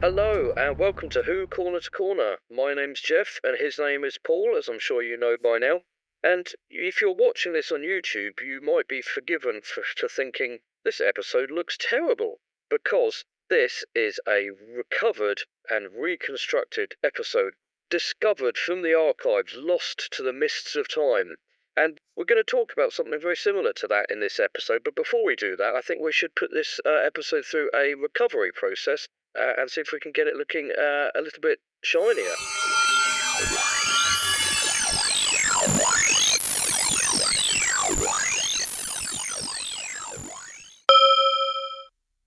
Hello and welcome to Who Corner to Corner. My name's Jeff and his name is Paul, as I'm sure you know by now. And if you're watching this on YouTube, you might be forgiven for thinking, this episode looks terrible, because this is a recovered and reconstructed episode, discovered from the archives, lost to the mists of time. And we're going to talk about something very similar to that in this episode, but before we do that, I think we should put this episode through a recovery process and see if we can get it looking a little bit shinier.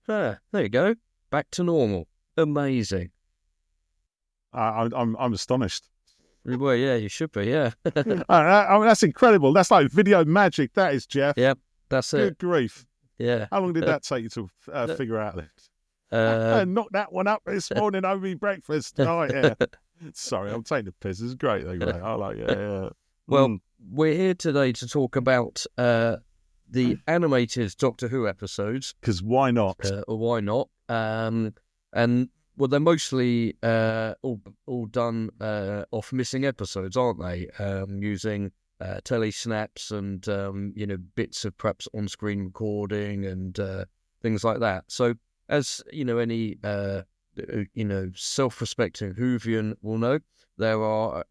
There you go. Back to normal. Amazing. I'm astonished. Well, yeah, you should be, yeah. I mean, that's incredible. That's like video magic, that is, Jeff. Yep, that's Good it. grief. Yeah. How long did that take you to figure out this? Uh, Knocked that one up this morning over me breakfast. Oh, yeah. Sorry, I'm taking the piss. It's great, though, mate. I like it. Yeah. Well, we're here today to talk about the animated Doctor Who episodes. Because why not? Or why not? And, well, they're mostly all done off missing episodes, aren't they? Using tellysnaps and, bits of perhaps on-screen recording and things like that. So, as, any, self-respecting Whovian will know, there are,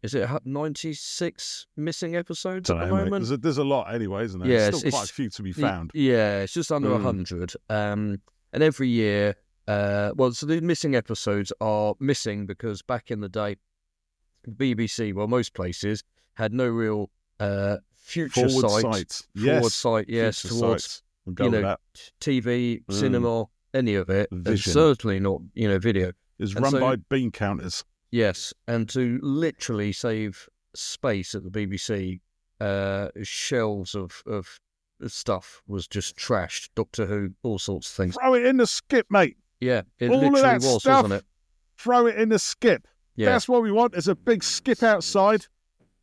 96 missing episodes at the moment? There's a lot anyway, isn't there? Yeah, There's still quite a few to be found. Yeah, it's just under 100. And every year, so the missing episodes are missing because back in the day, the BBC, well, most places, had no real forward sight, yes, towards TV, cinema, any of it, and certainly not, video. It was run by bean counters. Yes, and to literally save space at the BBC, shelves of stuff was just trashed. Doctor Who, all sorts of things. Throw it in the skip, mate. Yeah, it all literally of that was, stuff, wasn't it? Throw it in the skip. Yeah. That's what we want. There's a big skip outside.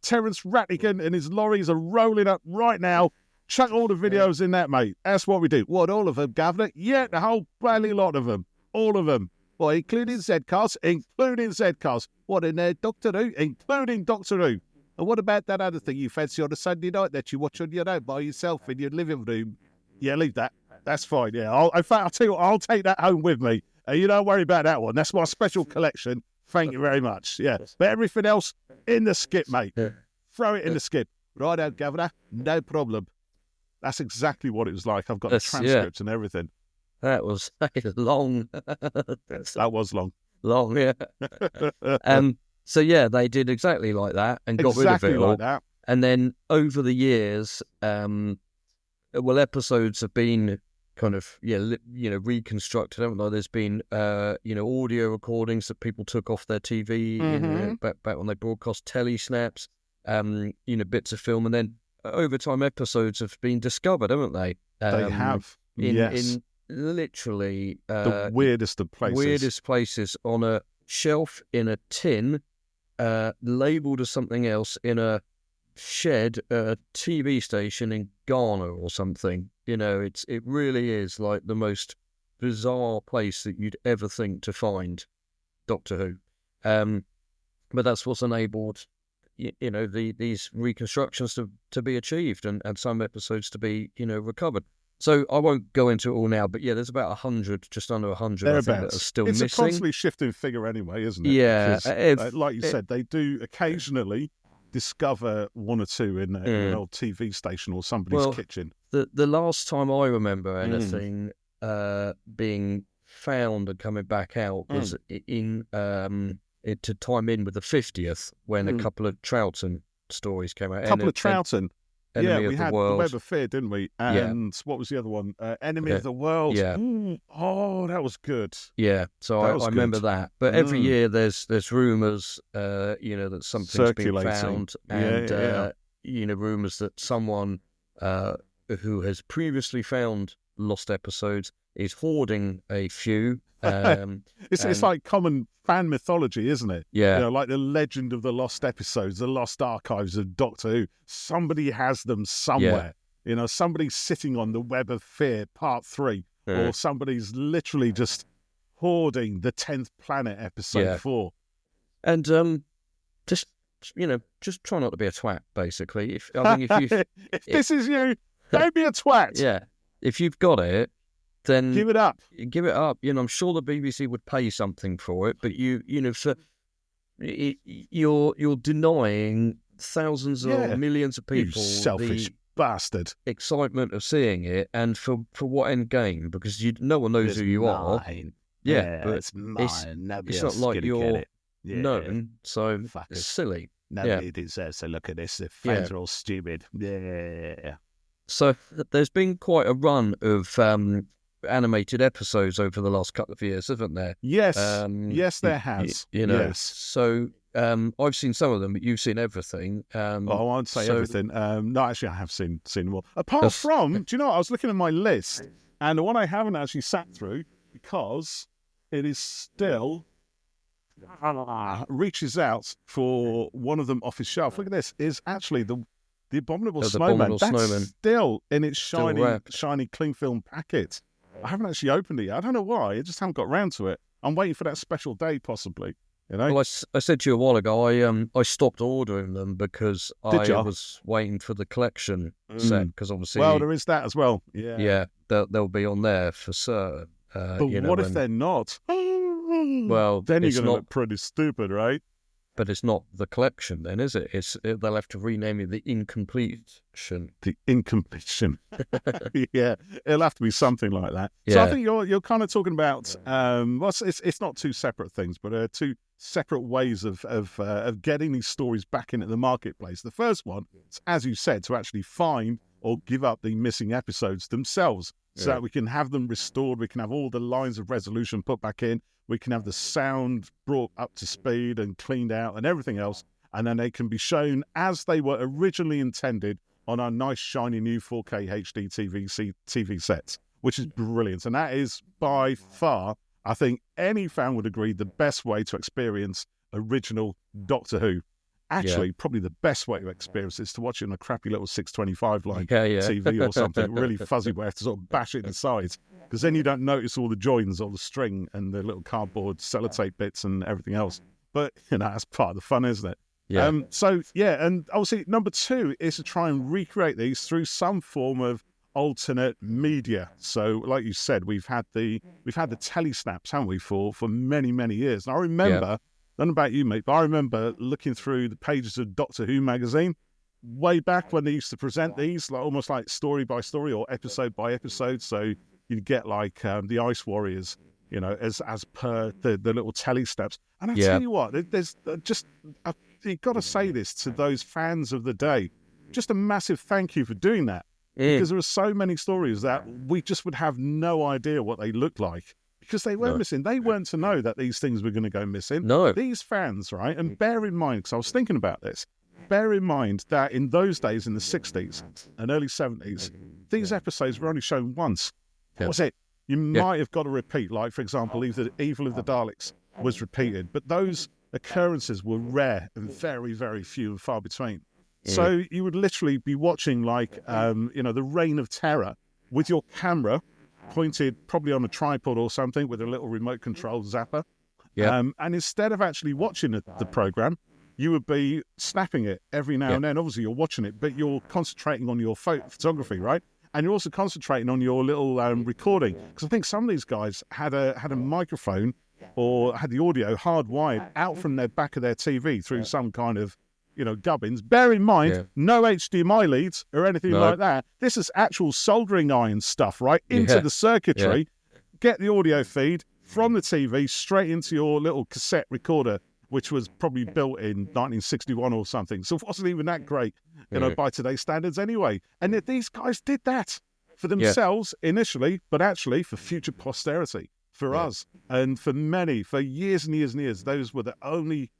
Terence Rattigan and his lorries are rolling up right now. Chuck all the videos in that, mate. That's what we do. What, all of them, Governor? Yeah, the whole bloody lot of them. All of them. Well, including Z-Cars, including Z-Cars. What, in there, Doctor Who? Including Doctor Who. And what about that other thing you fancy on a Sunday night that you watch on your own by yourself in your living room? Yeah, leave that. That's fine, yeah. In fact, I'll tell you what, I'll take that home with me. You don't worry about that one. That's my special collection. Thank you very much. Yeah. But everything else, in the skip, mate. Yeah. Throw it in the skip. Right out, Governor. No problem. That's exactly what it was like. I've got the transcripts and everything. That was long. That was long. Long, yeah. So, yeah, they did exactly like that and got rid of it all. Like that. And then over the years, episodes have been kind of, reconstructed, haven't they? There's been, audio recordings that people took off their TV back when they broadcast tellysnaps, bits of film. And then over time, episodes have been discovered, haven't they? They have, in literally the weirdest of places. Weirdest places, on a shelf in a tin, labelled as something else in a shed, a TV station in Ghana or something. It really is like the most bizarre place that you'd ever think to find Doctor Who. But that's what's enabled, these reconstructions to be achieved and some episodes to be, recovered. So I won't go into it all now, but yeah, there's about 100, just under 100, I think, that are still missing. It's a constantly shifting figure anyway, isn't it? Yeah. Because, like you said, they do occasionally discover one or two in an old TV station or somebody's kitchen. The last time I remember anything being found and coming back out was to time in with the 50th, when a couple of Troughton stories came out. A couple of Troughton. Enemy we of the had World. The Web of Fear, didn't we? And what was the other one? Enemy of the World. Yeah. Oh, that was good. Yeah, so I remember that. But every year there's rumours, that something's been found, and rumours that someone who has previously found lost episodes is hoarding a few. It's like common fan mythology, isn't it? Yeah. Like the legend of the lost episodes, the lost archives of Doctor Who. Somebody has them somewhere. Yeah. Somebody's sitting on the Web of Fear Part 3, or somebody's literally just hoarding the 10th Planet episode 4. And just try not to be a twat. Basically, if this is you, don't be a twat. Yeah, if you've got it, then give it up. Give it up. I'm sure the BBC would pay something for it, but you're denying thousands or millions of people, you selfish bastard, excitement of seeing it, and for what end game? Because no one knows who you are. Yeah, but it's mine. It's not like you're known, so Fuckers. it's silly. Nobody deserves to look at this. The fans are all stupid. Yeah. So there's been quite a run of animated episodes over the last couple of years, hasn't there? Yes, yes, there has. Yes. So I've seen some of them, but you've seen everything. I won't say everything. No, actually, I have seen them all. Apart from, do you know what? I was looking at my list, and the one I haven't actually sat through because it is still reaches out for one of them off his shelf. Look at this. Is actually the Abominable Snowman. That's still in its shiny cling film packet. I haven't actually opened it yet. I don't know why. I just haven't got round to it. I'm waiting for that special day, possibly. Well, I said to you a while ago, I stopped ordering them because I was waiting for the collection set. Because obviously, there is that as well. Yeah, they'll be on there for certain. But what if they're not? Well, then you're going to look pretty stupid, right? But it's not the collection, then, is it? They'll have to rename it the Incompletion. The Incompletion. Yeah, it'll have to be something like that. Yeah. So I think you're kind of talking about it's not two separate things, but two separate ways of getting these stories back into the marketplace. The first one, as you said, to actually find or give up the missing episodes themselves, so that we can have them restored. We can have all the lines of resolution put back in. We can have the sound brought up to speed and cleaned out and everything else. And then they can be shown as they were originally intended on our nice, shiny new 4K HD TV sets, which is brilliant. And that is by far, I think any fan would agree, the best way to experience original Doctor Who. Actually, probably the best way to experience it is to watch it on a crappy little 625 line TV or something really fuzzy where you have to sort of bash it in the sides, because then you don't notice all the joins or the string and the little cardboard sellotape bits and everything else. But, that's part of the fun, isn't it? Yeah. And obviously number 2 is to try and recreate these through some form of alternate media. So, like you said, we've had the tellysnaps, haven't we, for many, many years. And I remember... I don't know about you, mate, but I remember looking through the pages of Doctor Who magazine way back when they used to present these, almost like story by story or episode by episode. So you'd get like the Ice Warriors, as per the little tellysnaps. And I tell you what, there's you've got to say this to those fans of the day. Just a massive thank you for doing that, because there are so many stories that we just would have no idea what they look like. Because they weren't missing. They weren't to know that these things were going to go missing. No. These fans, right? And bear in mind, because I was thinking about this, bear in mind that in those days, in the 60s and early 70s, these episodes were only shown once. That was it. You might have got a repeat. Like, for example, Evil of the Daleks was repeated. But those occurrences were rare and very, very few and far between. So you would literally be watching, like, the Reign of Terror with your camera pointed probably on a tripod or something with a little remote control zapper. And instead of actually watching the program, you would be snapping it every now and then. Obviously, you're watching it, but you're concentrating on your photography, right? And you're also concentrating on your little recording. Because I think some of these guys had a microphone or had the audio hardwired out from the back of their TV through some kind of gubbins. Bear in mind, no HDMI leads or anything like that. This is actual soldering iron stuff, right? Into the circuitry. Get the audio feed from the TV straight into your little cassette recorder, which was probably built in 1961 or something. So it wasn't even that great, by today's standards anyway. And yet these guys did that for themselves initially, but actually for future posterity, for us. And for years and years and years, those were the only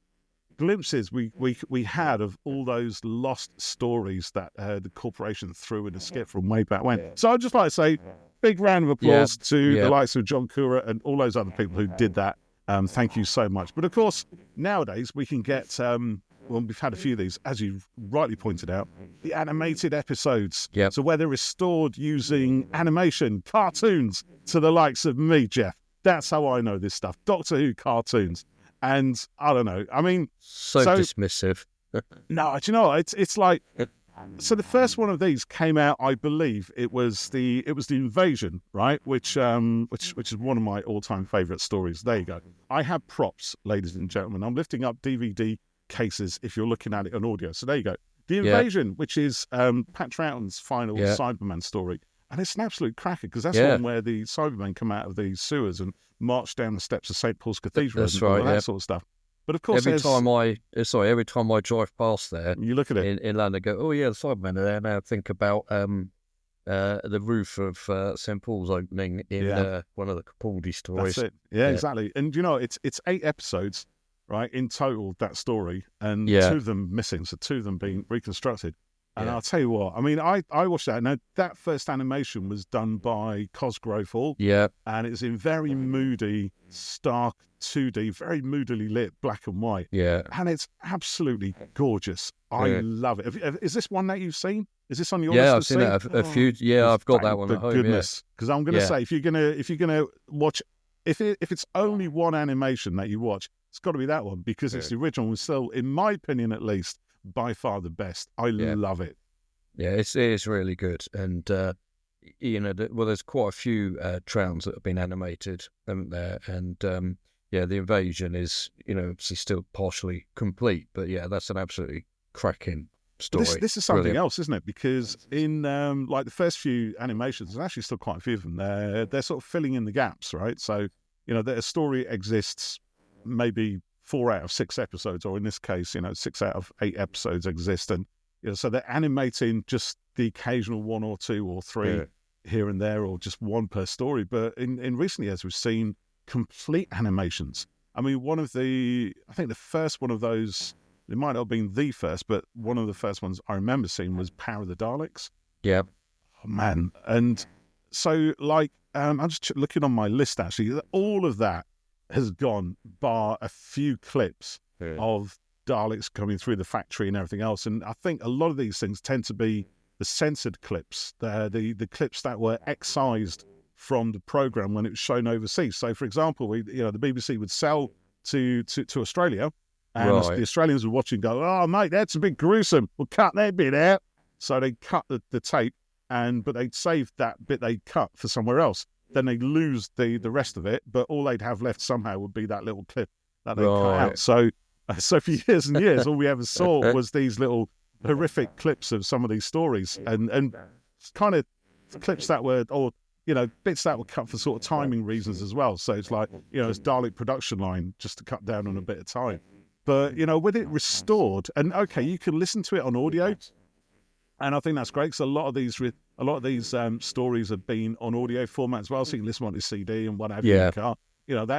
glimpses we had of all those lost stories that the corporation threw in a skip from way back when. So I'd just like to say, big round of applause to the likes of John Cura and all those other people who did that. Thank you so much. But of course, nowadays we can get, we've had a few of these, as you rightly pointed out, the animated episodes. So where they're restored using animation, cartoons, to the likes of me, Jeff. That's how I know this stuff. Doctor Who cartoons. And I don't know. I mean, So dismissive. no, do you know what? It's like, so the first one of these came out, I believe it was the Invasion, right? Which is one of my all-time favourite stories. There you go. I have props, ladies and gentlemen. I'm lifting up DVD cases if you're looking at it on audio. So there you go. The Invasion, which is Pat Troughton's final Cyberman story. And it's an absolute cracker because that's one where the Cybermen come out of the sewers and march down the steps of St. Paul's Cathedral and all that sort of stuff. But of course, every time I drive past there, you look at it in London, I go, oh yeah, the Cybermen are there now. I think about the roof of St. Paul's opening in one of the Capaldi stories. That's it. Yeah, exactly. And you know, it's 8 episodes, right, in total, that story, and 2 of them missing, so 2 of them being reconstructed. And I'll tell you what, I mean, I watched that. Now, that first animation was done by Cosgrove Hall. Yeah. And it's in very moody, stark 2D, very moodily lit black and white. Yeah. And it's absolutely gorgeous. I love it. Is this one that you've seen? Is this on your list? Yeah, I've seen it a few. Yeah, I've got that one at home. Goodness. Because I'm going to say, if you're gonna watch, if it's only one animation that you watch, it's got to be that one because it's the original one. Still, in my opinion, at least, by far the best. I love it. Yeah, it is really good. And, there's quite a few Troughton's that have been animated, haven't there? And, the Invasion is, obviously still partially complete. But, that's an absolutely cracking story. This is something else, isn't it? Because in, like, the first few animations, there's actually still quite a few of them. They're sort of filling in the gaps, right? So, the story exists here 4 out of 6 episodes, or in this case, 6 out of 8 episodes exist. And, so they're animating just the occasional 1 or 2 or 3 here and there, or just 1 per story. But in recent years, we've seen complete animations. I mean, I think the first one of those, it might not have been the first, but one of the first ones I remember seeing was Power of the Daleks. Yeah. Oh, man. And so, like, I'm just looking on my list, actually, all of that has gone bar a few clips of Daleks coming through the factory and everything else. And I think a lot of these things tend to be the censored clips, the clips that were excised from the programme when it was shown overseas. So, for example, the BBC would sell to Australia, and the Australians would watch and go, oh, mate, that's a bit gruesome. We'll cut that bit out. So they'd cut the tape, but they'd save that bit they'd cut for somewhere else. Then they'd lose the rest of it, but all they'd have left somehow would be that little clip that they cut out. So for years and years, all we ever saw was these little horrific clips of some of these stories, and kind of clips that were, or bits that were cut for sort of timing reasons as well. So it's like, it's Dalek production line just to cut down on a bit of time. But with it restored, and okay, you can listen to it on audio. And I think that's great because a lot of these stories have been on audio format as well, so you can listen on the CD and what have you in the car.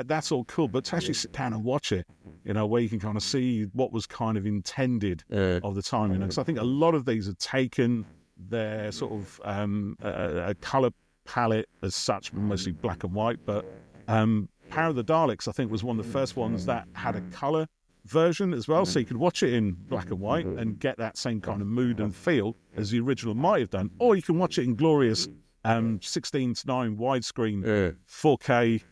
That's all cool. But to actually sit down and watch it, where you can kind of see what was kind of intended of the time, because I think a lot of these have taken their sort of a colour palette as such, mostly black and white. But Power of the Daleks, I think, was one of the first ones that had a colour version as well, so you could watch it in black and white and get that same kind of mood and feel as the original might have done, or you can watch it in glorious 16:9 widescreen 4K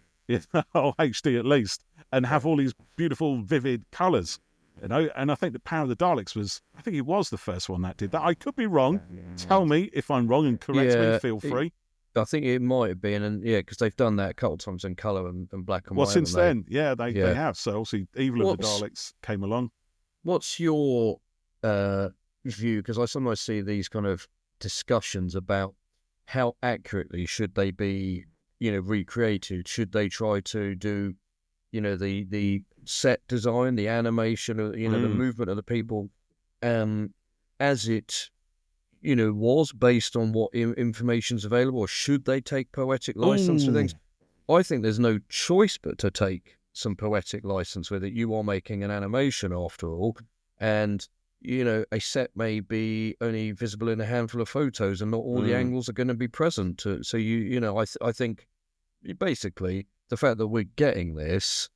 or HD at least, and have all these beautiful vivid colours, and I think the Power of the Daleks it was the first one that did that. I could be wrong. Tell me if I'm wrong and correct me, feel free. I think it might have been, and because they've done that a couple of times in colour and black and white. Well, since then, they have. So obviously, Evil of the Daleks came along. What's your view? Because I sometimes see these kind of discussions about how accurately should they be, recreated? Should they try to do, the set design, the animation, the movement of the people, as it was based on what information's available, or should they take poetic license for things? I think there's no choice but to take some poetic license with it. You are making an animation after all, and a set may be only visible in a handful of photos, and not all the angles are going to be present. So I think basically the fact that we're getting this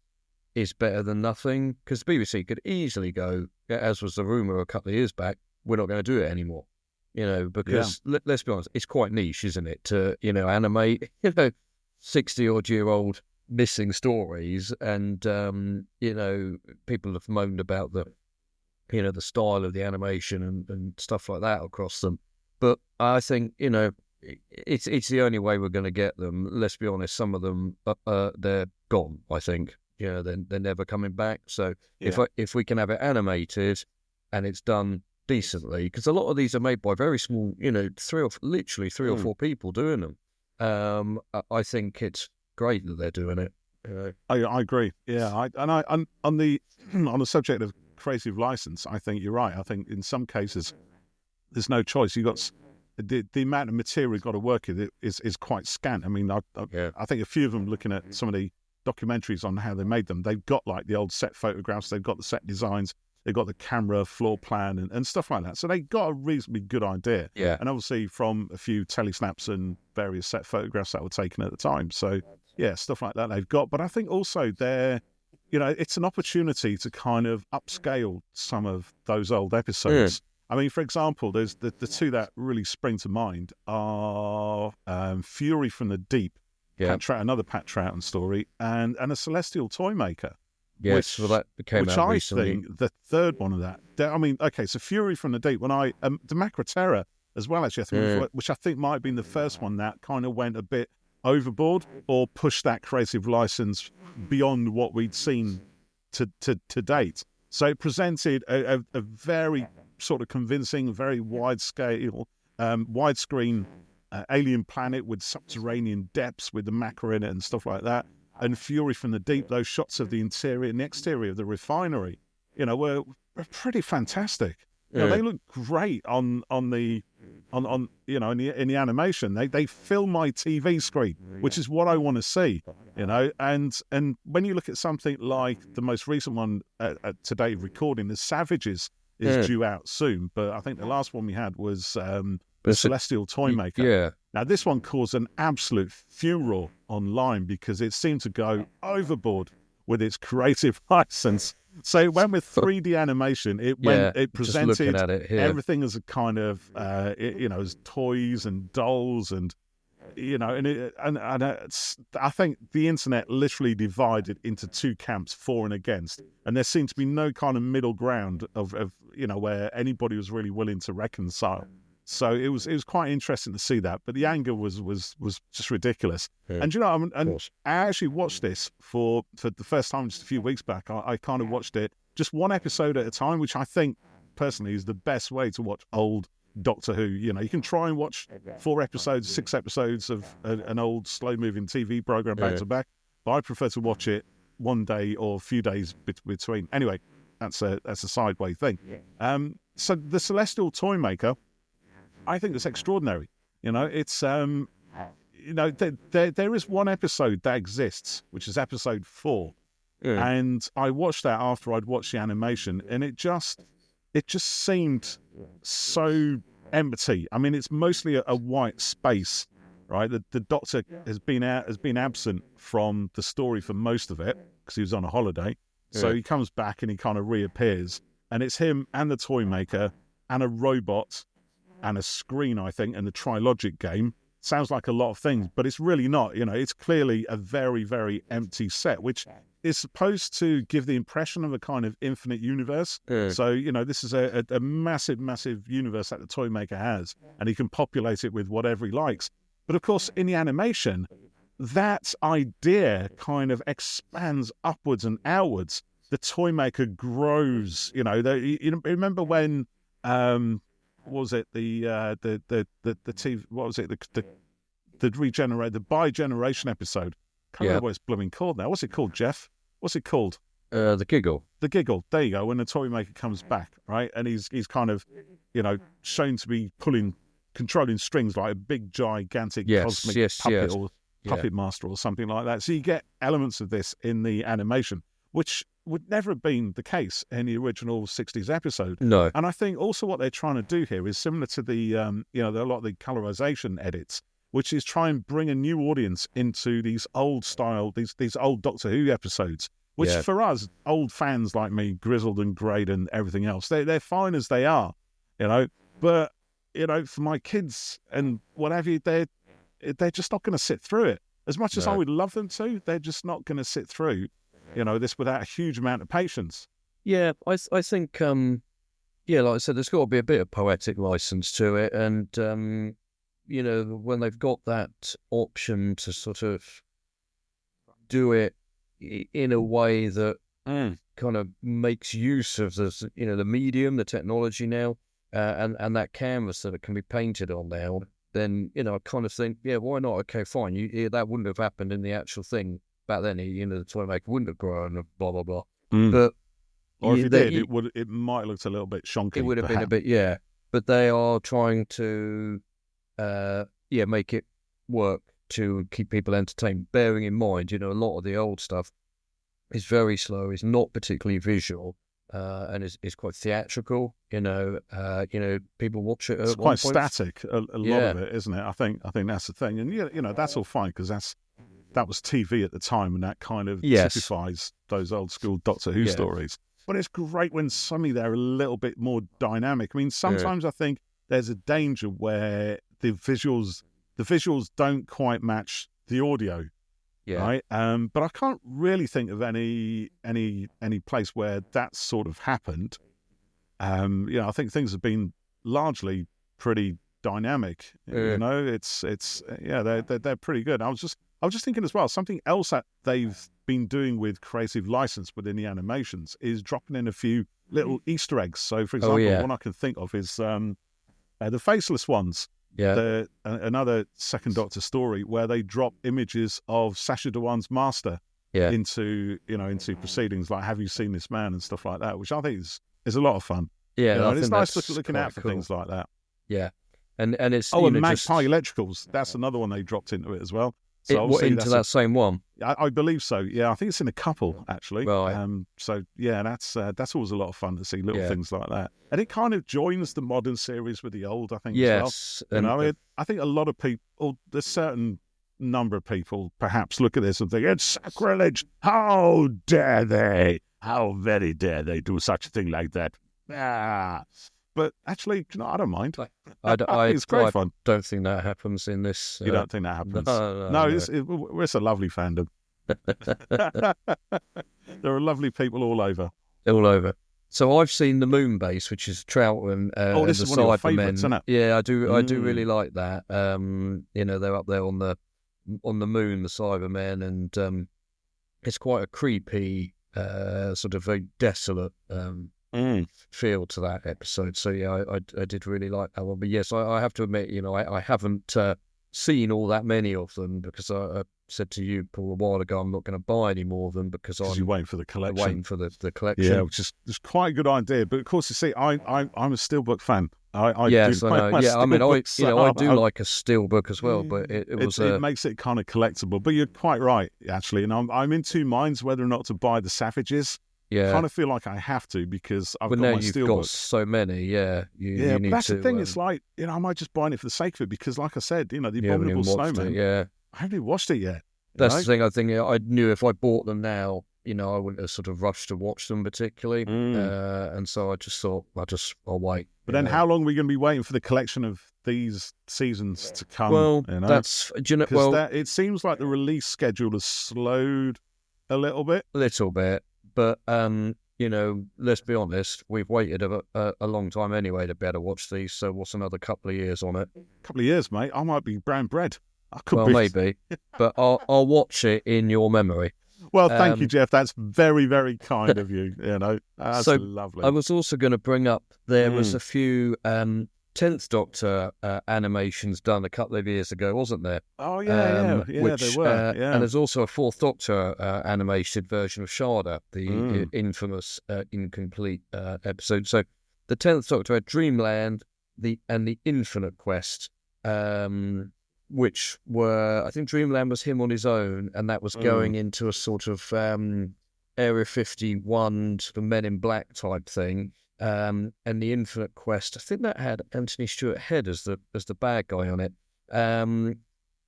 is better than nothing, because the BBC could easily go, as was the rumour a couple of years back, we're not going to do it anymore. Because let's be honest, it's quite niche, isn't it, to, animate, 60-odd-year-old missing stories, and people have moaned about the style of the animation and stuff like that across them. But I think it's the only way we're going to get them. Let's be honest, some of them they're gone. I think they're never coming back. So if we can have it animated and it's done decently, because a lot of these are made by very small, three or four people doing them. I think it's great that they're doing it. I agree. Yeah, on the subject of creative license, I think you're right. I think in some cases there's no choice. You got the amount of material you've got to work with is quite scant. I mean, I think a few of them, looking at some of the documentaries on how they made them, they've got like the old set photographs, they've got the set designs, they've got the camera floor plan and stuff like that. So they got a reasonably good idea. Yeah. And obviously from a few tellysnaps and various set photographs that were taken at the time. So yeah, stuff like that they've got. But I think also it's an opportunity to kind of upscale some of those old episodes. I mean, for example, there's the two that really spring to mind are Fury from the Deep, another Pat Troughton story, and A Celestial Toymaker. Yes, that came out recently. I think the third one of that. I mean, okay, so Fury from the Deep, when the Macra Terror as well, actually, which I think might have been the first one that kind of went a bit overboard or pushed that creative license beyond what we'd seen to date. So it presented a very sort of convincing, very widescreen alien planet with subterranean depths with the Macra in it and stuff like that. And Fury from the Deep, those shots of the interior and the exterior of the refinery, were pretty fantastic. They look great in the animation. They fill my TV screen, which is what I want to see. And when you look at something like the most recent one today recording, The Savages is due out soon, but I think the last one we had was The Celestial Toymaker. Yeah. Now, this one caused an absolute furor online because it seemed to go overboard with its creative license. So it went with 3D animation. It presented everything as a kind of, as toys and dolls and, I think the internet literally divided into two camps, for and against. And there seemed to be no kind of middle ground of where anybody was really willing to reconcile. So it was quite interesting to see that, but the anger was just ridiculous. And I actually watched this for the first time just a few weeks back. I kind of watched it just one episode at a time, which I think personally is the best way to watch old Doctor Who. You can try and watch 4 episodes, 6 episodes of an old slow-moving TV program back to back, but I prefer to watch it one day or a few days between. Anyway, that's a sideway thing. So the Celestial Toymaker, I think it's extraordinary. It's there is one episode that exists, which is episode 4, and I watched that after I'd watched the animation, and it just seemed so empty. I mean, it's mostly a white space, right? The Doctor has been absent from the story for most of it because he was on a holiday. So he comes back and he kind of reappears, and it's him and the Toymaker and a robot and a screen, I think, and the Trilogic game. Sounds like a lot of things, but it's really not. It's clearly a very, very empty set, which is supposed to give the impression of a kind of infinite universe. So, this is a massive, massive universe that the Toymaker has, and he can populate it with whatever he likes. But of course, in the animation, that idea kind of expands upwards and outwards. The Toymaker grows. Remember when... what was it? The TV, what was it? The bi-generation episode. Can't remember what it's blooming called now. What's it called, Jeff? What's it called? The Giggle. The Giggle. There you go. When the Toymaker comes back, right, and he's kind of, shown to be controlling strings like a big gigantic cosmic puppet or puppet master or something like that. So you get elements of this in the animation, which would never have been the case in the original 60s episode. No. And I think also what they're trying to do here is similar to the, a lot of the colorization edits, which is try and bring a new audience into these old style, these old Doctor Who episodes, which for us, old fans like me, grizzled and greyed and everything else, they're fine as they are, but, for my kids and whatever, they're just not going to sit through it. As much as I No. would love them to, they're just not going to sit through, this without a huge amount of patience. Yeah, I think yeah, like I said, there's got to be a bit of poetic license to it, and when they've got that option to sort of do it in a way that kind of makes use of the medium, the technology now, and that canvas that it can be painted on now, then I kind of think, yeah, why not? Okay, fine. That wouldn't have happened in the actual thing back then. The toy maker wouldn't have grown, blah blah blah. But or if it did, it might have looked a little bit shonky. It would have been a bit, yeah. But they are trying to, make it work to keep people entertained. Bearing in mind, a lot of the old stuff is very slow. It's not particularly visual, and is quite theatrical. People watch it. It's quite static. A lot of it, isn't it? I think that's the thing, and that's all fine because that was TV at the time, and that kind of typifies those old school Doctor Who stories. But it's great when suddenly they're a little bit more dynamic. I mean, sometimes I think there's a danger where the visuals don't quite match the audio. Yeah. Right. But I can't really think of any place where that sort of happened. I think things have been largely pretty dynamic. It's they're pretty good. I was just thinking as well, something else that they've been doing with creative license within the animations is dropping in a few little Easter eggs. So, for example, one I can think of is the Faceless Ones. Yeah. Another Second Doctor story where they drop images of Sacha Dhawan's master into proceedings like "Have you seen this man?" and stuff like that, which I think is a lot of fun. Yeah, and it's nice looking out for things like that. Yeah, and it's and Magpie Electricals. That's another one they dropped into it as well. So into that same one? I believe so. Yeah, I think it's in a couple actually. Right. So yeah, that's always a lot of fun to see little things like that, and it kind of joins the modern series with the old. I think. Yes. As well. I think a lot of people, there's certain number of people, perhaps look at this and think it's sacrilege. How dare they? How very dare they do such a thing like that? But actually, I don't mind. It's great fun. I don't think that happens in this. You don't think that happens? No. It's a lovely fandom. There are lovely people all over. All over. So I've seen the Moon Base, which is Troughton and this the is one of your favourites, isn't it? Yeah, I do. I do really like that. They're up there on the moon, the Cybermen, and it's quite a creepy, sort of very desolate feel to that episode. So yeah, I did really like that one. But yes, I have to admit, I haven't seen all that many of them because I said to you, Paul, a while ago, I'm not going to buy any more of them because you're waiting for the collection. Waiting for the collection. Yeah, which is quite a good idea. But of course, you see, I'm a Steelbook fan. I know. Yeah, I mean, I do like a Steelbook as well, but it makes it kind of collectible. But you're quite right, actually. And I'm in two minds whether or not to buy the Savages. Yeah, I kind of feel like I have to because I've got my Steelbook. You've got so many, you need but that's to, the thing. It's like I might just buy it for the sake of it because, like I said, the Abominable Snowman. I haven't even watched it yet. That's the thing. I think I knew if I bought them now, I wouldn't have sort of rushed to watch them particularly, and so I just thought I'll wait. But then, how long are we going to be waiting for the collection of these seasons to come? Well, that's it seems like the release schedule has slowed a little bit. But, let's be honest, we've waited a long time anyway to be able to watch these, so what's another couple of years on it? A couple of years, mate. I might be brown bread. Maybe, but I'll watch it in your memory. Well, thank you, Jeff. That's very, very kind of you. That's lovely. I was also going to bring up, there was a few 10th Doctor animations done a couple of years ago, wasn't there? Oh, yeah, which, they were. And there's also a 4th Doctor animated version of Sharda, the infamous incomplete episode. So the 10th Doctor had Dreamland and the Infinite Quest, which were, I think Dreamland was him on his own, and that was going into a sort of Area 51 sort of Men in Black type thing. And the Infinite Quest, I think that had Anthony Stewart Head as the bad guy on it, and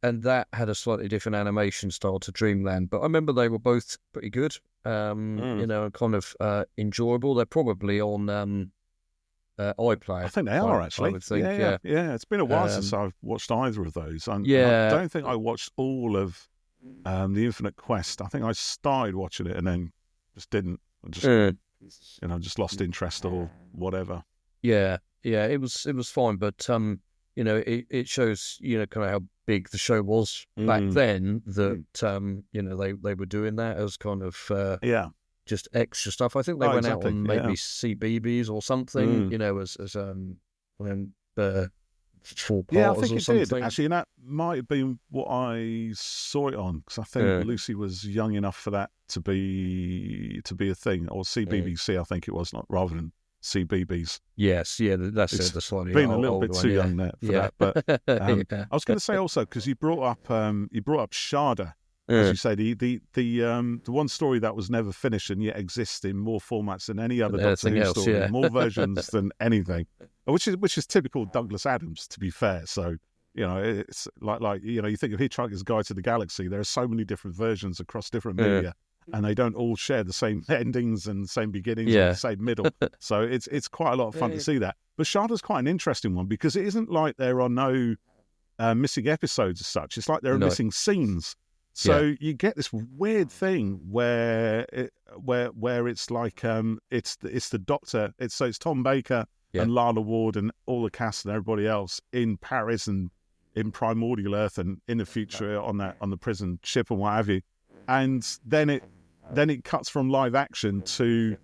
that had a slightly different animation style to Dreamland. But I remember they were both pretty good, kind of enjoyable. They're probably on iPlayer. I think they are actually. I would think, yeah. It's been a while since I've watched either of those. I don't think I watched all of The Infinite Quest. I think I started watching it and then just didn't. I just just lost interest or whatever. Yeah, it was fine, but it shows kind of how big the show was back then. That they were doing that as kind of just extra stuff. I think they went out on maybe CBeebies or something. As full parters I think or it something. did actually, and that might have been what I saw it on, because I think Lucy was young enough for that to be a thing, or CBBC, I think it was, not rather than CBeebies. Yes, that's it. The slightly being a little bit too young there for that. But I was going to say also, because you brought up Sharda. As you say, the one story that was never finished and yet exists in more formats than any other Doctor Who story, more versions than anything, which is typical Douglas Adams, to be fair. So it's like you think of Hitchhiker's Guide to the Galaxy. There are so many different versions across different media, and they don't all share the same endings and the same beginnings or the same middle. So it's quite a lot of fun to see that. But Sharda's quite an interesting one, because it isn't like there are no missing episodes as such. It's like there are missing scenes. So you get this weird thing where it's like it's the Doctor. It's Tom Baker and Lana Ward and all the cast and everybody else in Paris and in primordial Earth and in the future on the prison ship and what have you. And then it cuts from live action to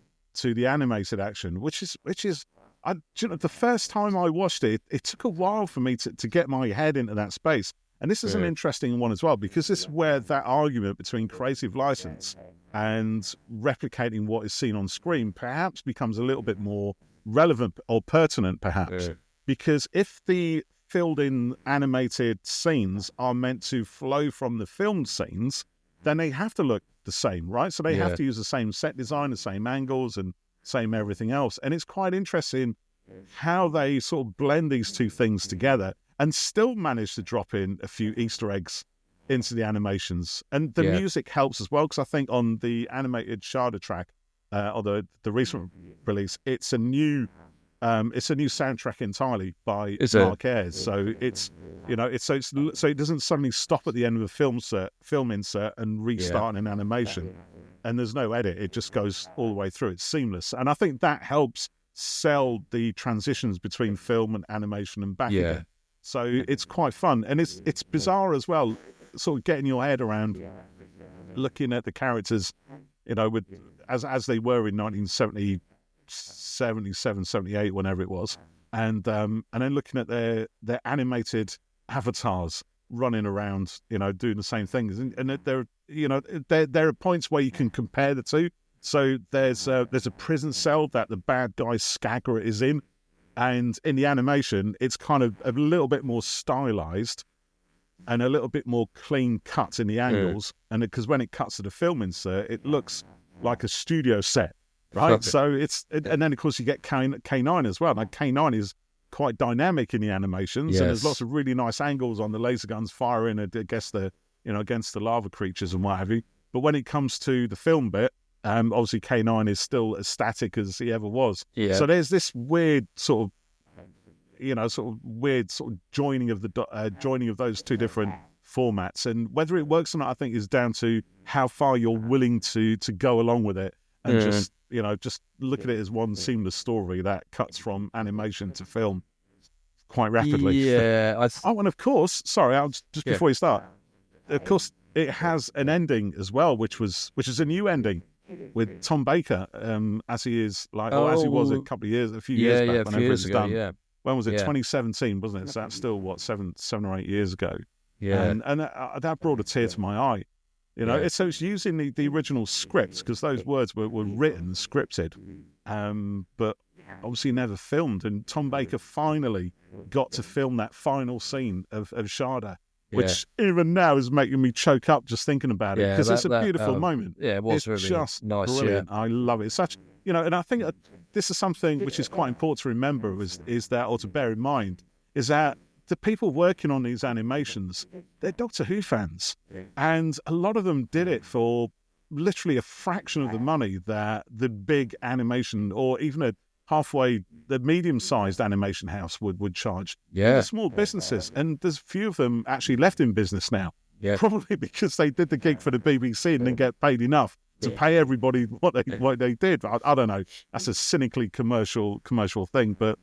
the animated action, which is the first time I watched it, it took a while for me to get my head into that space. And this is an interesting one as well, because this is where that argument between creative license and replicating what is seen on screen perhaps becomes a little bit more relevant or pertinent, perhaps. Because if the filled-in animated scenes are meant to flow from the filmed scenes, then they have to look the same, right? So they have to use the same set design, the same angles, and same everything else. And it's quite interesting how they sort of blend these two things together and still manage to drop in a few Easter eggs into the animations. And the music helps as well, because I think on the animated Sharda track, or the recent release, it's a new soundtrack entirely by Mark Ayres. So it's so it doesn't suddenly stop at the end of a film insert and restart in animation, and there's no edit. It just goes all the way through. It's seamless, and I think that helps sell the transitions between film and animation and back again. So it's quite fun, and it's bizarre as well, sort of getting your head around looking at the characters, with as they were in 1970, 77, 78, whenever it was, and then looking at their animated avatars running around, doing the same things, and there are points where you can compare the two. So there's a prison cell that the bad guy Skagger is in. And in the animation, it's kind of a little bit more stylized and a little bit more clean cut in the angles. And because when it cuts to the film insert, it looks like a studio set, right? Okay. So and then of course you get K9 as well. Now K9 is quite dynamic in the animations, and there's lots of really nice angles on the laser guns firing against the lava creatures and what have you. But when it comes to the film bit, obviously K9 is still as static as he ever was. So there's this weird sort of joining of those two different formats, and whether it works or not, I think is down to how far you're willing to go along with it, and just look at it as one seamless story that cuts from animation to film quite rapidly. And of course, sorry, before you start, of course, it has an ending as well, which is a new ending with Tom Baker, as he is as he was a few years back, whenever it was done. When was it? 2017, wasn't it? So that's still seven or 8 years ago. And that brought a tear to my eye. So it's using the original script, because those words were written, scripted, but obviously never filmed. And Tom Baker finally got to film that final scene of Sharda, which even now is making me choke up just thinking about it, because it's a beautiful moment. It was really just nice. Brilliant. I love it. It's such, and I think this is something which is quite important to remember, is that, or to bear in mind, is that the people working on these animations, they're Doctor Who fans, and a lot of them did it for literally a fraction of the money that the big animation, or even the medium-sized animation house would charge. They're small businesses, and there's a few of them actually left in business now. Yeah. Probably because they did the gig for the BBC and didn't get paid enough to pay everybody what they did. I don't know. That's a cynically commercial thing. But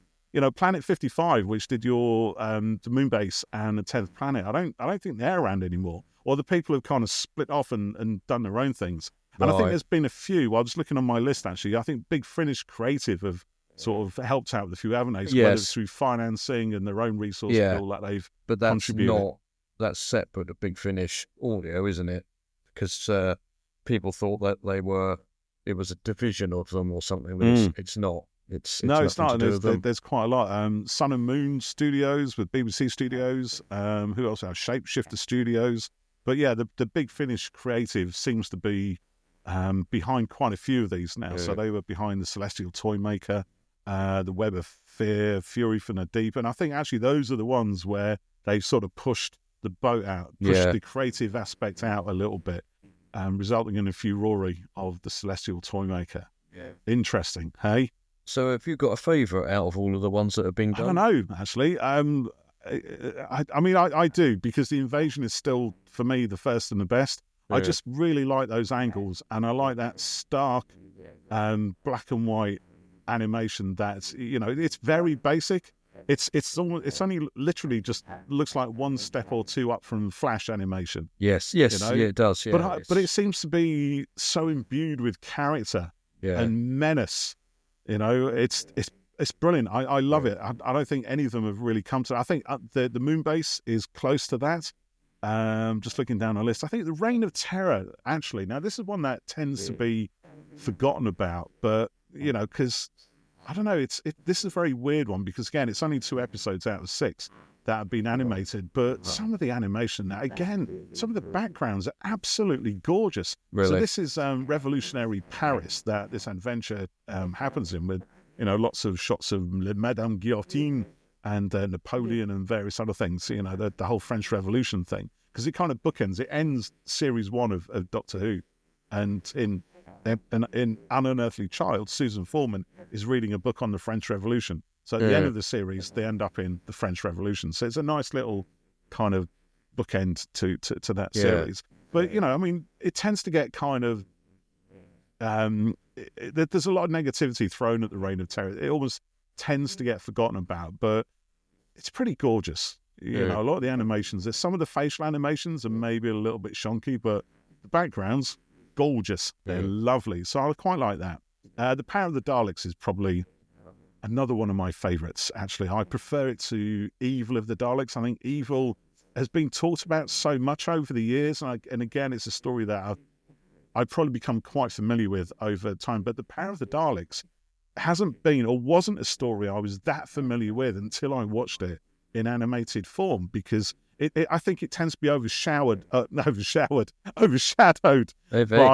Planet 55, which did your the Moonbase and the 10th Planet, I don't think they're around anymore. Or the people have kind of split off and done their own things. And I think there's been a few. I was looking on my list actually. I think Big Finish Creative have sort of helped out with a few, haven't they? Whether it's through financing and their own resources and all that they've contributed. That's separate to Big Finish Audio, isn't it? Because people thought that it was a division of them or something, but it's not. It's not. There's quite a lot. Sun and Moon Studios with BBC Studios. Who else? Shapeshifter Studios. But yeah, the Big Finish Creative seems to be behind quite a few of these now. Yeah. So they were behind the Celestial Toymaker, the Web of Fear, Fury from the Deep, and I think actually those are the ones where they've sort of pushed the boat out, pushed the creative aspect out a little bit, resulting in a furore of the Celestial Toymaker. Yeah. Interesting, hey? So have you got a favourite out of all of the ones that have been done? I don't know, actually. I mean, I do, because The Invasion is still, for me, the first and the best. Yeah. I just really like those angles, and I like that stark black and white animation that's, it's very basic. It's only literally just looks like one step or two up from Flash animation. Yes, yeah, it does. Yeah, but it seems to be so imbued with character and menace. It's brilliant. I love it. I don't think any of them have really come to. I think the Moonbase is close to that. Just looking down the list, I think the Reign of Terror. Actually, now this is one that tends to be forgotten about, but because. I don't know. This is a very weird one because, again, it's only 2 episodes out of 6 that have been animated. But some of the animation, again, some of the backgrounds are absolutely gorgeous. Really? So this is revolutionary Paris that this adventure happens in, with lots of shots of Madame Guillotine and Napoleon and various other things. The whole French Revolution thing, because it kind of bookends. It ends series 1 of Doctor Who, and in Unearthly Child, Susan Foreman is reading a book on the French Revolution. So at the end of the series, they end up in the French Revolution. So it's a nice little kind of bookend to that series. But, it tends to get kind of... there's a lot of negativity thrown at the Reign of Terror. It almost tends to get forgotten about, but it's pretty gorgeous. A lot of the animations, there's some of the facial animations are maybe a little bit shonky, but the backgrounds... gorgeous. They're lovely. So I quite like that. The Power of the Daleks is probably another one of my favourites, actually. I prefer it to Evil of the Daleks. I think Evil has been talked about so much over the years. And again, it's a story that I've probably become quite familiar with over time. But The Power of the Daleks hasn't been, or wasn't a story I was that familiar with until I watched it in animated form, because I think it tends to be overshadowed by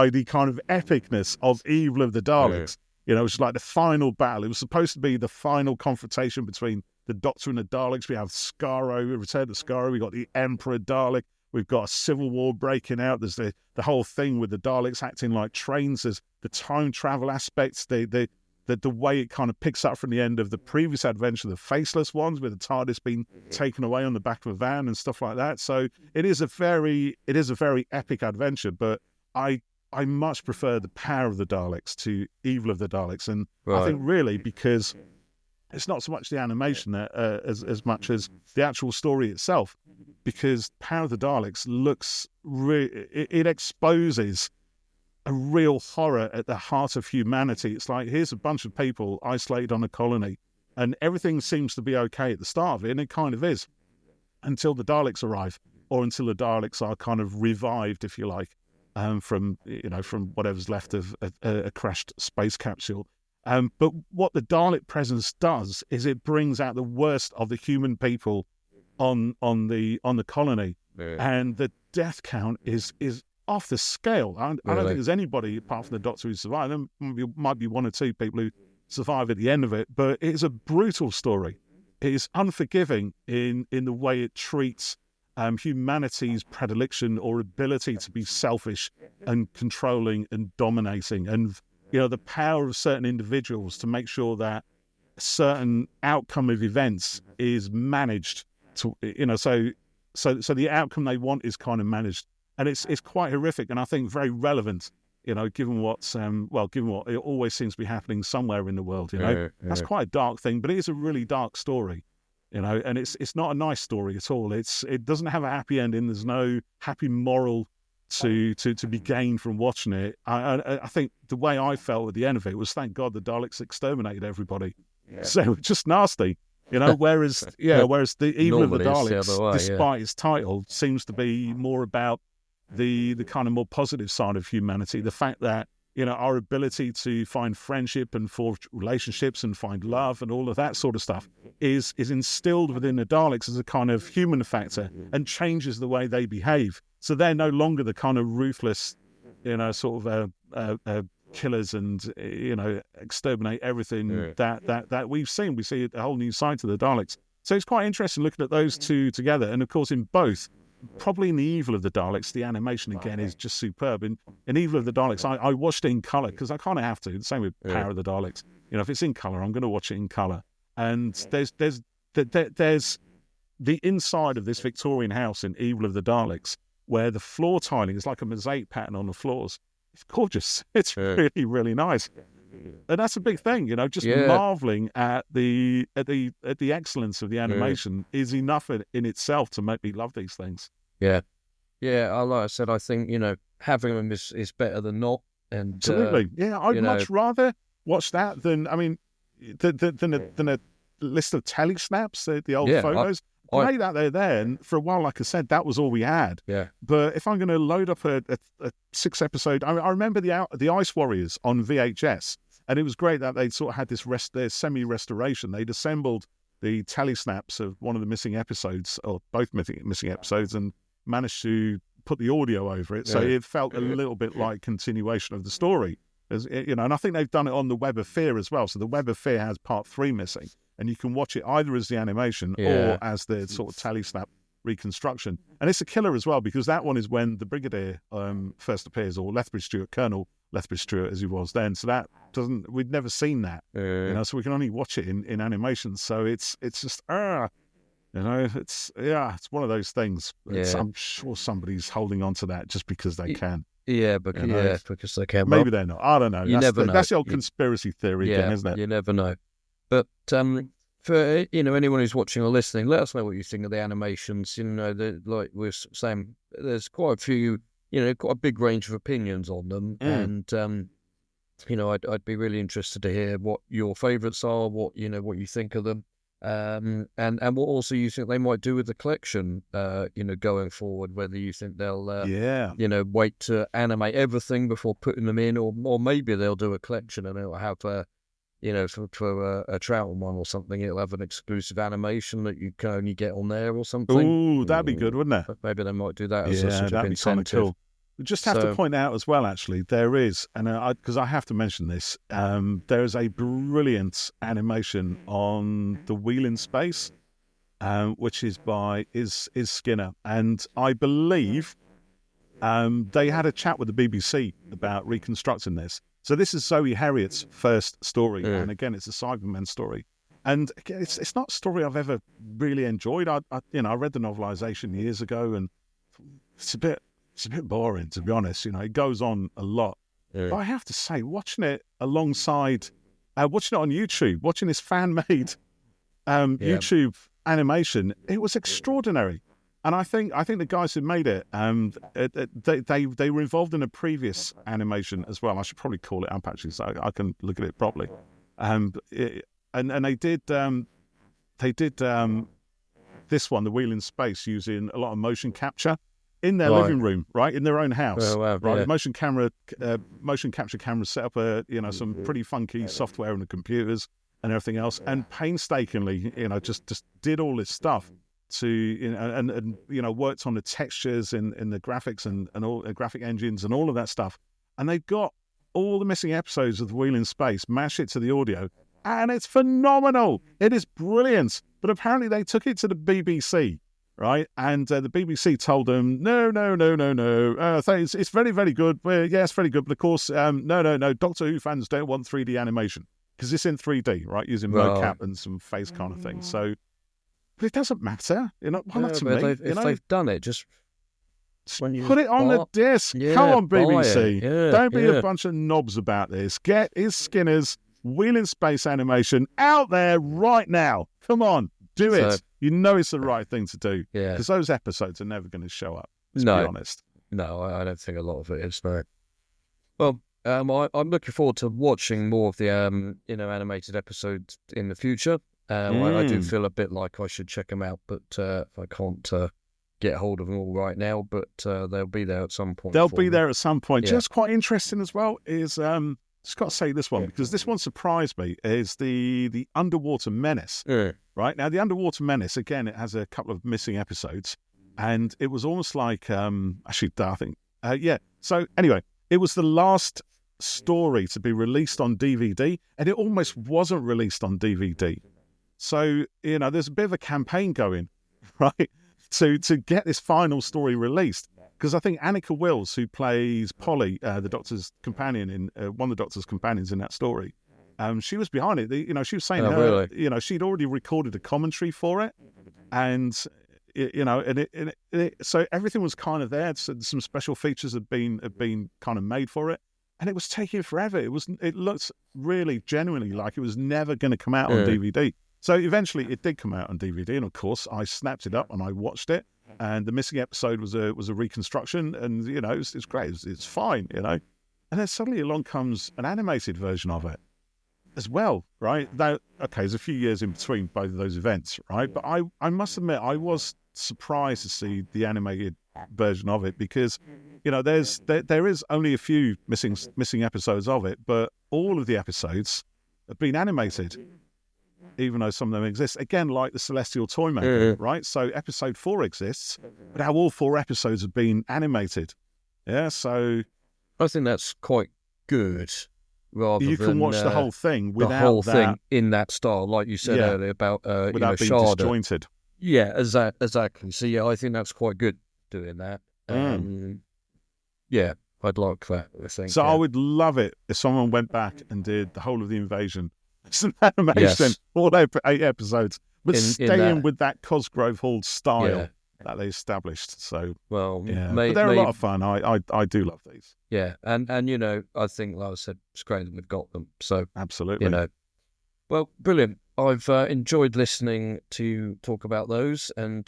the kind of epicness of Evil of the Daleks. It's like the final battle. It was supposed to be the final confrontation between the Doctor and the Daleks. We have Skaro, Return to Skaro. We've got the Emperor Dalek. We've got a civil war breaking out. There's the whole thing with the Daleks acting like trains. There's the time travel aspects. The way it kind of picks up from the end of the previous adventure, the Faceless ones, with the TARDIS being taken away on the back of a van and stuff like that. So it is a very epic adventure, but I much prefer The Power of the Daleks to Evil of the Daleks. And I think really because it's not so much the animation as much as the actual story itself, because Power of the Daleks it exposes a real horror at the heart of humanity. It's like, here's a bunch of people isolated on a colony, and everything seems to be okay at the start of it, and it kind of is, until the Daleks arrive, or until the Daleks are kind of revived, if you like, from whatever's left of a crashed space capsule. But what the Dalek presence does is it brings out the worst of the human people on the colony, and the death count is off the scale. I don't think there's anybody apart from the Doctor who survived. There might be 1 or 2 people who survive at the end of it, but it's a brutal story. It is unforgiving in the way it treats humanity's predilection or ability to be selfish and controlling and dominating, and the power of certain individuals to make sure that a certain outcome of events is managed to, so so the outcome they want is kind of managed, and it's quite horrific, and I think very relevant. Given what's given what it always seems to be happening somewhere in the world. That's quite a dark thing, but it is a really dark story. And it's not a nice story at all. It doesn't have a happy ending. There's no happy moral to be gained from watching it. I think the way I felt at the end of it was, thank God the Daleks exterminated everybody. Yeah. So just nasty, Whereas the Evil of the Daleks, despite its title, seems to be more about the kind of more positive side of humanity. The fact that our ability to find friendship and forge relationships and find love and all of that sort of stuff is instilled within the Daleks as a kind of human factor and changes the way they behave. So they're no longer the kind of ruthless, sort of killers and exterminate everything that we've seen. We see a whole new side to the Daleks. So it's quite interesting looking at those two together. And of course, in both, probably in the Evil of the Daleks, the animation again is just superb. In Evil of the Daleks, I watched it in colour because I kind of have to. The same with Power of the Daleks. If it's in colour, I'm going to watch it in colour. And there's the inside of this Victorian house in Evil of the Daleks, where the floor tiling is like a mosaic pattern on the floors. It's gorgeous. It's really, really nice. And that's a big thing, just marvelling at the excellence of the animation is enough in itself to make me love these things. Yeah. Like I said, I think, having them is better than not. And absolutely. I'd much rather watch that than a list of tellysnaps, the old photos. Great that they're there, and for a while, like I said, that was all we had. Yeah. But if I'm going to load up a 6-episode, I remember the Ice Warriors on VHS, and it was great that they sort of had their semi-restoration. They'd assembled the tellysnaps of one of the missing episodes, or both missing episodes, and managed to put the audio over it, so it felt a little bit like continuation of the story. And I think they've done it on the Web of Fear as well. So the Web of Fear has part 3 missing. And you can watch it either as the animation or as the sort of tellysnap reconstruction. And it's a killer as well, because that one is when the Brigadier first appears, or Colonel Lethbridge Stewart as he was then. So we'd never seen that, so we can only watch it in animation. So it's just, it's one of those things. I'm sure somebody's holding on to that just because they can. Yeah, because they can. Maybe they're not. I don't know. That's the old conspiracy theory thing, isn't it? You never know. But for anyone who's watching or listening, let us know what you think of the animations. Like we were saying, there's quite a few, quite a big range of opinions on them, and I'd be really interested to hear what your favourites are, what you think of them, and what also you think they might do with the collection, going forward. Whether you think they'll, wait to animate everything before putting them in, or maybe they'll do a collection and it'll have for a Troughton one or something, it'll have an exclusive animation that you can only get on there or something. Ooh, that'd be good, wouldn't it? Maybe they might do that as a sort of incentive. Cool. We just have to point out as well, actually, there is, and because I have to mention this, there is a brilliant animation on the Wheel in Space, which is by is Skinner, and I believe they had a chat with the BBC about reconstructing this. So this is Zoe Herriot's first story, and again, it's a Cybermen story. And again, it's not a story I've ever really enjoyed. I read the novelisation years ago, and it's a bit boring, to be honest. It goes on a lot. But I have to say, watching it alongside, watching it on YouTube, watching this fan-made YouTube animation, it was extraordinary. And I think the guys who made it, they were involved in a previous animation as well. I should probably call it up actually, so I can look at it properly. And they did this one, the Wheel in Space, using a lot of motion capture in their living room, right, in their own house. Oh, wow, right, motion capture cameras set up some pretty funky software on the computers and everything else, and painstakingly, just did all this stuff to and worked on the textures in the graphics and all graphic engines and all of that stuff, and they've got all the missing episodes of the Wheel in Space, mash it to the audio, and it's phenomenal. It is brilliant. But apparently they took it to the BBC, right? And the BBC told them, no. It's very, very good. Well, yeah, it's very good. But of course, no. Doctor Who fans don't want 3D animation because it's in 3D, right? Using mocap and some face kind of thing. So But it doesn't matter. Why not to me? If they've done it, just put it on the disc. Come on, BBC. Don't be a bunch of knobs about this. Get Is Skinner's Wheel in Space animation out there right now. Come on, do it. It's the right thing to do. Yeah. Because those episodes are never going to show up, to be honest. No, I don't think a lot of it is, no. Well, I'm looking forward to watching more of the, animated episodes in the future. I do feel a bit like I should check them out, but I can't get hold of them all right now, but they'll be there at some point. They'll be there at some point. Yeah. Just quite interesting as well is, just got to say this one, because this one surprised me, is the Underwater Menace. Right? Now, the Underwater Menace, again, it has a couple of missing episodes, and it was almost like, So anyway, it was the last story to be released on DVD, and it almost wasn't released on DVD. So, there's a bit of a campaign going, right, to get this final story released. Because I think Annika Wills, who plays Polly, the Doctor's companion one of the Doctor's companions in that story, she was behind it. She was saying really? She'd already recorded a commentary for it, and so everything was kind of there. So some special features had been kind of made for it, and it was taking forever. It looked really genuinely like it was never going to come out on DVD. So eventually it did come out on DVD, and of course I snapped it up and I watched it. And the missing episode was a reconstruction, and it's great. It's fine, And then suddenly along comes an animated version of it as well, right? Now, okay, there's a few years in between both of those events, right? But I must admit, I was surprised to see the animated version of it, because there is only a few missing episodes of it, but all of the episodes have been animated, even though some of them exist. Again, like the Celestial Toymaker, right? So episode 4 exists, but how all 4 episodes have been animated. Yeah, so I think that's quite good. Rather you can watch the whole thing without the whole thing in that style, like you said earlier about without being Sharda. disjointed. Yeah, exactly. So yeah, I think that's quite good doing that. Yeah, I'd like that. I think. So I would love it if someone went back and did the whole of the Invasion. Some animation, all 8 episodes, but staying with that Cosgrove Hall style that they established. So, but they're a lot of fun. I do love these. Yeah, and I think, like I said, it's great that we've got them. So absolutely, well, brilliant. I've enjoyed listening to talk about those, and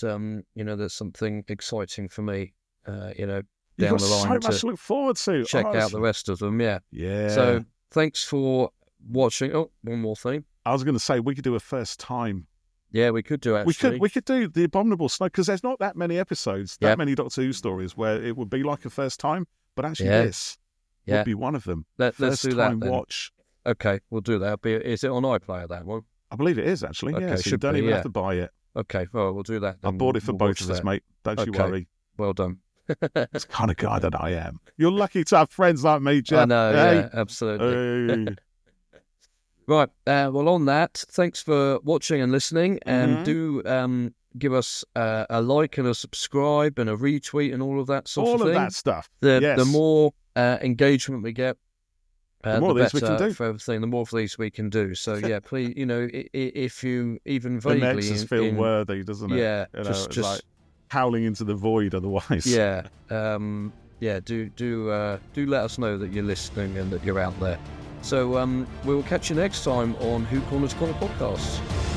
there's something exciting for me. Down the line, so much to look forward to. Check out the rest of them. Yeah. So thanks for watching. Oh, one more thing. I was going to say we could do a first time. Yeah, we could do actually. We could do the Abominable Snow, because there's not that many episodes, that many Doctor Who stories where it would be like a first time. But actually, this would be one of them. Let's do that. Watch. Okay, we'll do that. Is it on iPlayer, that one? I believe it is actually. Okay, so you don't even have to buy it. Okay, well, we'll do that. I bought it for both of us, mate. Don't you worry. Well done. That's the kind of guy that I am. You're lucky to have friends like me, Jeff. I know, yeah, absolutely. Right, well, on that, thanks for watching and listening, and do give us a like and a subscribe and a retweet and all of that sort of thing. All of that stuff. The more engagement we get, the more better we can do for everything. The more of these we can do. So yeah, please, if you even vaguely it makes us feel worthy, doesn't it? Yeah, just like howling into the void otherwise. Yeah, do let us know that you're listening and that you're out there. So we'll catch you next time on Who Corner to Corner podcast.